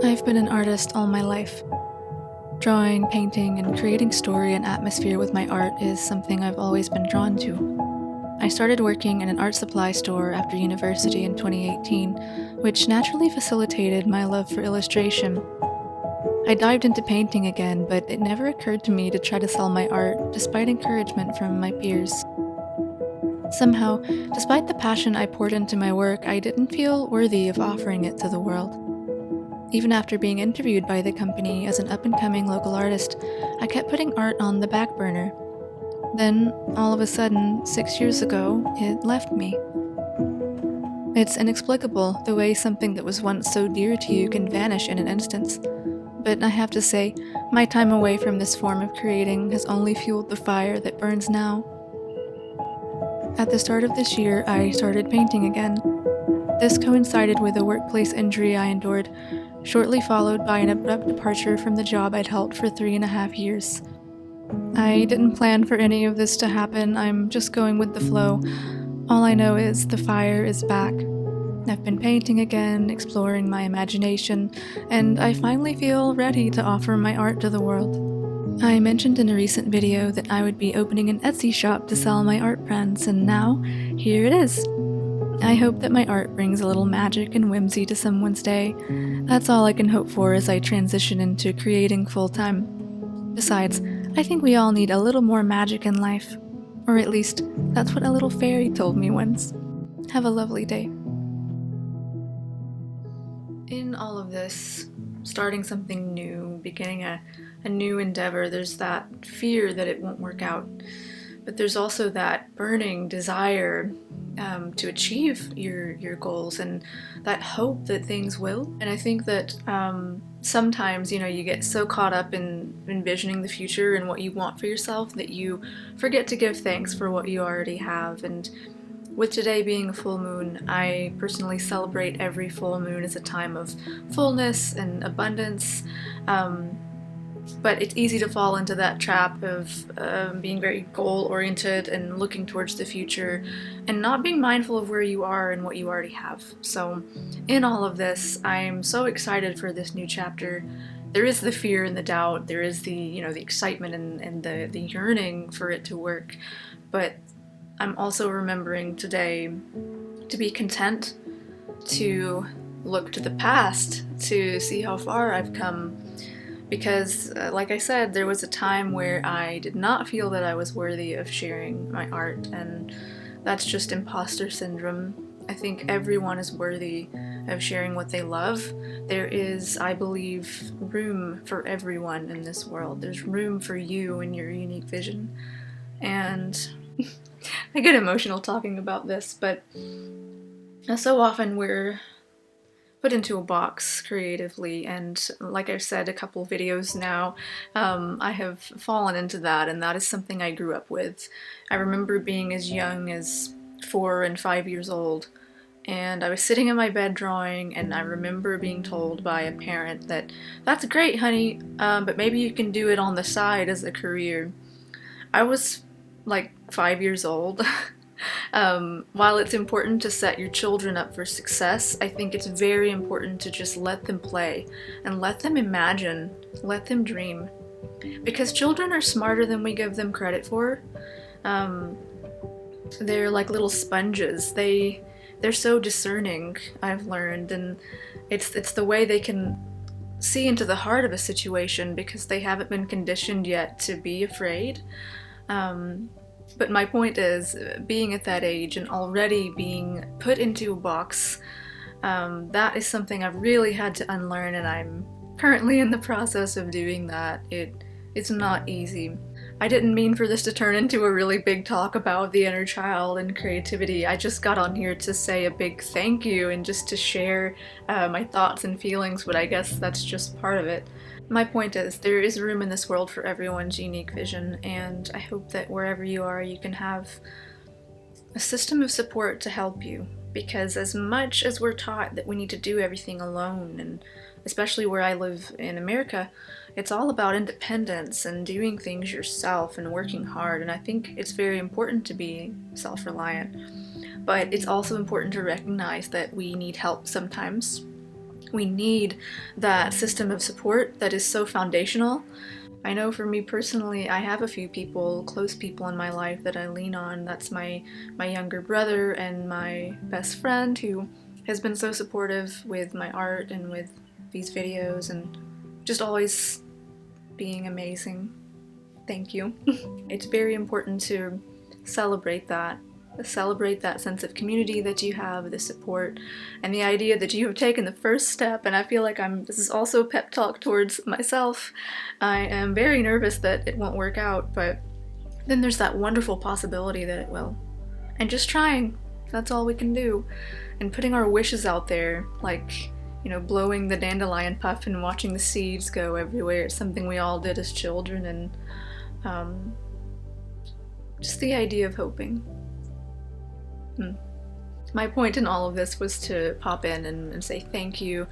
I've been an artist all my life. Drawing, painting, and creating story and atmosphere with my art is something I've always been drawn to. I started working in an art supply store after university in 2018, which naturally facilitated my love for illustration. I dived into painting again, but it never occurred to me to try to sell my art despite encouragement from my peers. Somehow, despite the passion I poured into my work, I didn't feel worthy of offering it to the world. Even after being interviewed by the company as an up-and-coming local artist, I kept putting art on the back burner. Then, all of a sudden, 6 years ago, it left me. It's inexplicable the way something that was once so dear to you can vanish in an instant. But I have to say, my time away from this form of creating has only fueled the fire that burns now. At the start of this year, I started painting again. This coincided with a workplace injury I endured, shortly followed by an abrupt departure from the job I'd held for 3.5 years. I didn't plan for any of this to happen, I'm just going with the flow. All I know is the fire is back. I've been painting again, exploring my imagination, and I finally feel ready to offer my art to the world. I mentioned in a recent video that I would be opening an Etsy shop to sell my art prints, and now, here it is. I hope that my art brings a little magic and whimsy to someone's day. That's all I can hope for as I transition into creating full-time. Besides, I think we all need a little more magic in life. Or at least, that's what a little fairy told me once. Have a lovely day. In all of this, starting something new, beginning a new endeavor, there's that fear that it won't work out. But there's also that burning desire to achieve your goals and that hope that things will. And I think that sometimes, you get so caught up in envisioning the future and what you want for yourself that you forget to give thanks for what you already have. And with today being a full moon, I personally celebrate every full moon as a time of fullness and abundance. But it's easy to fall into that trap of being very goal-oriented and looking towards the future and not being mindful of where you are and what you already have. So in all of this, I'm so excited for this new chapter. There is the fear and the doubt, there is the excitement and the yearning for it to work, but I'm also remembering today to be content, to look to the past, to see how far I've come. Because, like I said, there was a time where I did not feel that I was worthy of sharing my art, and that's just imposter syndrome. I think everyone is worthy of sharing what they love. There is, I believe, room for everyone in this world. There's room for you and your unique vision. And I get emotional talking about this, but so often we're put into a box creatively, and like I've said a couple videos now, I have fallen into that, and that is something I grew up with. I remember being as young as 4 and 5 years old, and I was sitting in my bed drawing, and I remember being told by a parent that, "That's great, honey, but maybe you can do it on the side as a career." I was like 5 years old. While it's important to set your children up for success, I think it's very important to just let them play and let them imagine, let them dream. Because children are smarter than we give them credit for. They're like little sponges. They're so discerning, I've learned, and it's the way they can see into the heart of a situation because they haven't been conditioned yet to be afraid. But my point is, being at that age and already being put into a box, that is something I've really had to unlearn, and I'm currently in the process of doing that. It's not easy. I didn't mean for this to turn into a really big talk about the inner child and creativity. I just got on here to say a big thank you and just to share my thoughts and feelings, but I guess that's just part of it. My point is, there is room in this world for everyone's unique vision, and I hope that wherever you are, you can have a system of support to help you. Because as much as we're taught that we need to do everything alone, and especially where I live in America, it's all about independence and doing things yourself and working hard, and I think it's very important to be self-reliant. But it's also important to recognize that we need help sometimes. We need that system of support that is so foundational. I know for me personally, I have a few people, close people in my life that I lean on. That's my younger brother and my best friend, who has been so supportive with my art and with these videos and just always being amazing. Thank you. It's very important to celebrate that sense of community that you have, the support, and the idea that you have taken the first step. And I feel like this is also a pep talk towards myself. I am very nervous that it won't work out, but then there's that wonderful possibility that it will. And just trying, that's all we can do. And putting our wishes out there, like, you know, blowing the dandelion puff and watching the seeds go everywhere. It's something we all did as children, and just the idea of hoping. My point in all of this was to pop in and say thank you,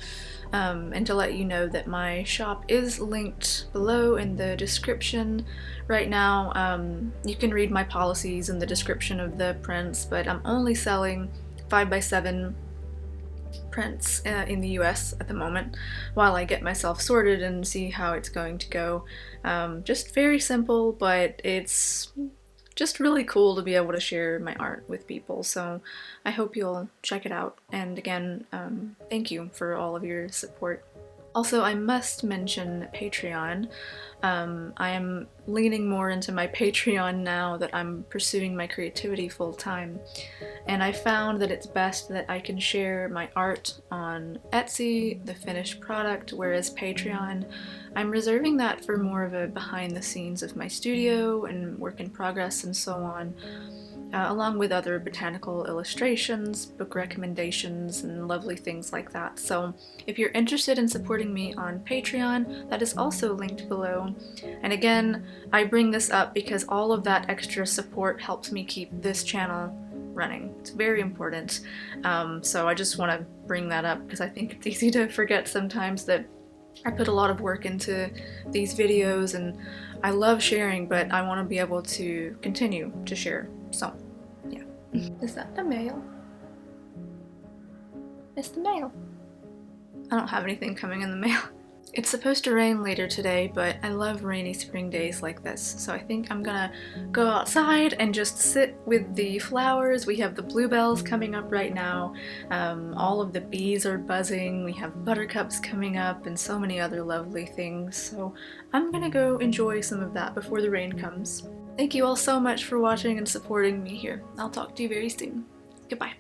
and to let you know that my shop is linked below in the description. Right now, you can read my policies in the description of the prints, but I'm only selling 5x7 prints in the US at the moment, while I get myself sorted and see how it's going to go. Just very simple, but it's just really cool to be able to share my art with people, so I hope you'll check it out. And again, thank you for all of your support. Also, I must mention Patreon. I am leaning more into my Patreon now that I'm pursuing my creativity full time, and I found that it's best that I can share my art on Etsy, the finished product, whereas Patreon, I'm reserving that for more of a behind the scenes of my studio and work in progress and so on, along with other botanical illustrations, book recommendations, and lovely things like that. So if you're interested in supporting me on Patreon, that is also linked below. And again, I bring this up because all of that extra support helps me keep this channel running. It's very important. So I just want to bring that up because I think it's easy to forget sometimes that I put a lot of work into these videos, and I love sharing, but I want to be able to continue to share. So, yeah. Is that the mail? It's the mail. I don't have anything coming in the mail. It's supposed to rain later today, but I love rainy spring days like this, so I think I'm gonna go outside and just sit with the flowers. We have the bluebells coming up right now, all of the bees are buzzing, we have buttercups coming up, and so many other lovely things, so I'm gonna go enjoy some of that before the rain comes. Thank you all so much for watching and supporting me here. I'll talk to you very soon. Goodbye.